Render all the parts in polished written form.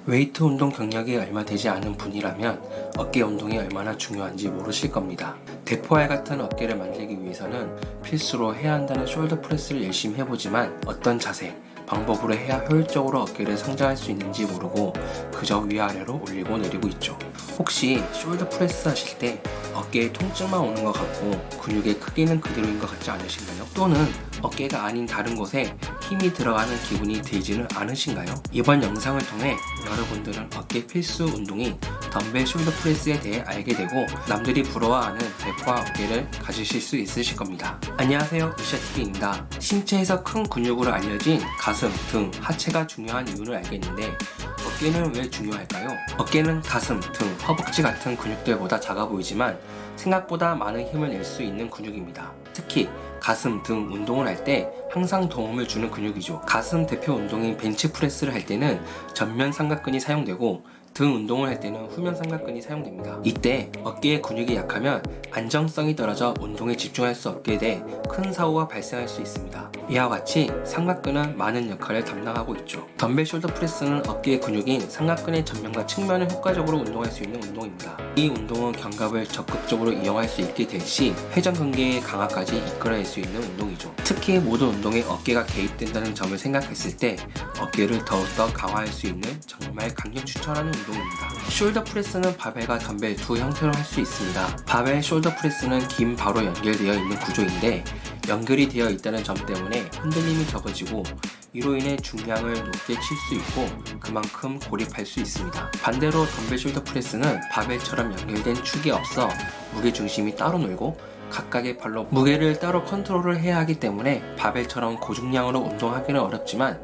웨이트 운동 경력이 얼마 되지 않은 분이라면 어깨 운동이 얼마나 중요한지 모르실 겁니다. 대포알 같은 어깨를 만들기 위해서는 필수로 해야 한다는 숄더 프레스를 열심히 해보지만 어떤 자세, 방법으로 해야 효율적으로 어깨를 성장할 수 있는지 모르고 그저 위아래로 올리고 내리고 있죠. 혹시 숄더 프레스 하실 때 어깨에 통증만 오는 것 같고 근육의 크기는 그대로인 것 같지 않으신가요? 또는 어깨가 아닌 다른 곳에 힘이 들어가는 기분이 들지는 않으신가요? 이번 영상을 통해 여러분들은 어깨 필수 운동인 덤벨 숄더 프레스에 대해 알게 되고 남들이 부러워하는 대포와 어깨를 가지실 수 있으실 겁니다. 안녕하세요, 으쌰TV입니다. 신체에서 큰 근육으로 알려진 가슴, 등, 하체가 중요한 이유를 알겠는데 어깨는 왜 중요할까요? 어깨는 가슴, 등, 허벅지 같은 근육들보다 작아 보이지만 생각보다 많은 힘을 낼 수 있는 근육입니다. 특히 가슴, 등 운동을 할 때 항상 도움을 주는 근육이죠. 가슴 대표 운동인 벤치프레스를 할 때는 전면 삼각근이 사용되고 등 운동을 할 때는 후면 삼각근이 사용됩니다. 이때 어깨의 근육이 약하면 안정성이 떨어져 운동에 집중할 수 없게 돼 큰 사고가 발생할 수 있습니다. 이와 같이 삼각근은 많은 역할을 담당하고 있죠. 덤벨 숄더 프레스는 어깨의 근육인 삼각근의 전면과 측면을 효과적으로 운동할 수 있는 운동입니다. 이 운동은 견갑을 적극적으로 이용할 수 있게 될 시 회전근개의 강화까지 이끌어낼 수 있는 운동이죠. 특히 모든 운동에 어깨가 개입된다는 점을 생각했을 때 어깨를 더욱더 강화할 수 있는 정말 강력 추천하는 운동입니다. 숄더 프레스는 바벨과 덤벨 두 형태로 할 수 있습니다. 바벨 숄더 프레스는 긴 바로 연결되어 있는 구조인데 연결이 되어 있다는 점 때문에 흔들림이 적어지고 이로 인해 중량을 높게 칠 수 있고 그만큼 고립할 수 있습니다. 반대로 덤벨 숄더 프레스는 바벨처럼 연결된 축이 없어 무게중심이 따로 놀고 각각의 발로 무게를 따로 컨트롤을 해야 하기 때문에 바벨처럼 고중량으로 운동하기는 어렵지만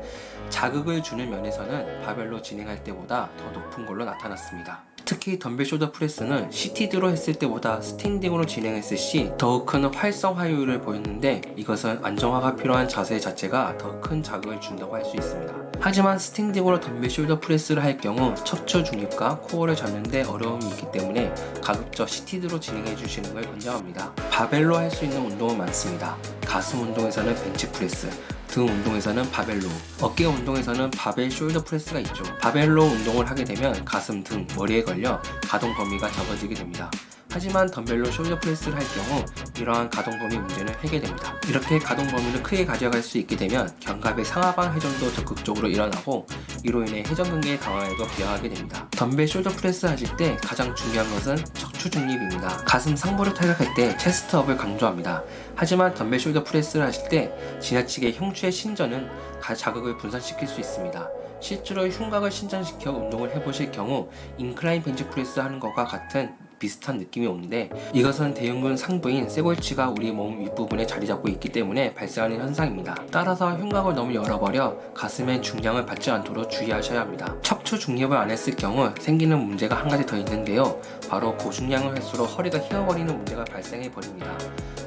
자극을 주는 면에서는 바벨로 진행할 때보다 더 높은 걸로 나타났습니다. 특히 덤벨 숄더 프레스는 시티드로 했을 때보다 스탠딩으로 진행했을 시 더욱 큰 활성화율을 보였는데 이것은 안정화가 필요한 자세 자체가 더 큰 자극을 준다고 할 수 있습니다. 하지만 스탠딩으로 덤벨 숄더 프레스를 할 경우 척추 중립과 코어를 잡는 데 어려움이 있기 때문에 가급적 시티드로 진행해 주시는 걸 권장합니다. 바벨로 할 수 있는 운동은 많습니다. 가슴 운동에서는 벤치프레스, 등 운동에서는 바벨로, 어깨 운동에서는 바벨 숄더 프레스가 있죠. 바벨로 운동을 하게 되면 가슴, 등, 머리에 걸려 가동 범위가 적어지게 됩니다. 하지만 덤벨로 숄더 프레스를 할 경우 이러한 가동 범위 문제는 해결됩니다. 이렇게 가동 범위를 크게 가져갈 수 있게 되면 견갑의 상하방 회전도 적극적으로 일어나고 이로 인해 회전근개의 강화에도 기여하게 됩니다. 덤벨 숄더 프레스 하실 때 가장 중요한 것은 척추 중립입니다. 가슴 상부를 타격할 때 체스트업을 강조합니다. 하지만 덤벨 숄더 프레스를 하실 때 지나치게 흉추의 신전은 자극을 분산시킬 수 있습니다. 실제로 흉곽을 신전시켜 운동을 해보실 경우 인클라인 벤치프레스 하는 것과 같은 비슷한 느낌이 오는데 이것은 대흉근 상부인 쇄골치가 우리 몸 윗부분에 자리 잡고 있기 때문에 발생하는 현상입니다. 따라서 흉곽을 너무 열어버려 가슴에 중량을 받지 않도록 주의하셔야 합니다. 척추 중립을 안 했을 경우 생기는 문제가 한 가지 더 있는데요. 바로 고중량을 할수록 허리가 휘어버리는 문제가 발생해 버립니다.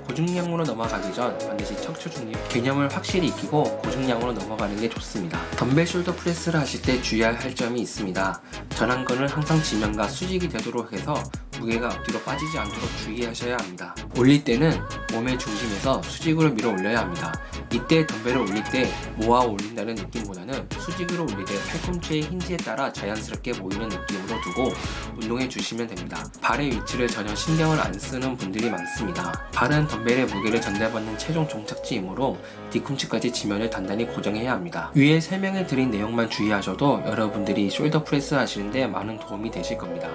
고중량으로 넘어가기 전 반드시 척추 중립 개념을 확실히 익히고 고중량으로 넘어가는 게 좋습니다. 덤벨 숄더 프레스를 하실 때 주의해야 할 점이 있습니다. 전완근은 항상 지면과 수직이 되도록 해서 무게가 앞뒤로 빠지지 않도록 주의하셔야 합니다. 올릴 때는 몸의 중심에서 수직으로 밀어 올려야 합니다. 이때 덤벨을 올릴 때 모아 올린다는 느낌보다는 수직으로 올릴 때 팔꿈치의 힌지에 따라 자연스럽게 모이는 느낌으로 두고 운동해 주시면 됩니다. 발의 위치를 전혀 신경을 안 쓰는 분들이 많습니다. 발은 덤벨의 무게를 전달받는 최종 종착지이므로 뒤꿈치까지 지면을 단단히 고정해야 합니다. 위에 설명해 드린 내용만 주의하셔도 여러분들이 숄더 프레스 하시는데 많은 도움이 되실 겁니다.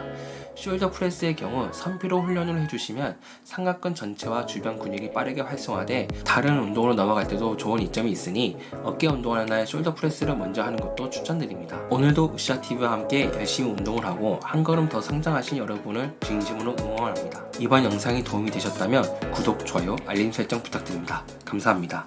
숄더 프레스의 경우 선피로 훈련을 해주시면 삼각근 전체와 주변 근육이 빠르게 활성화돼 다른 운동으로 넘어갈 때도 좋은 이점이 있으니 어깨 운동을 하는 날 숄더 프레스를 먼저 하는 것도 추천드립니다. 오늘도 으쌰TV와 함께 열심히 운동을 하고 한 걸음 더 성장하신 여러분을 진심으로 응원합니다. 이번 영상이 도움이 되셨다면 구독, 좋아요, 알림 설정 부탁드립니다. 감사합니다.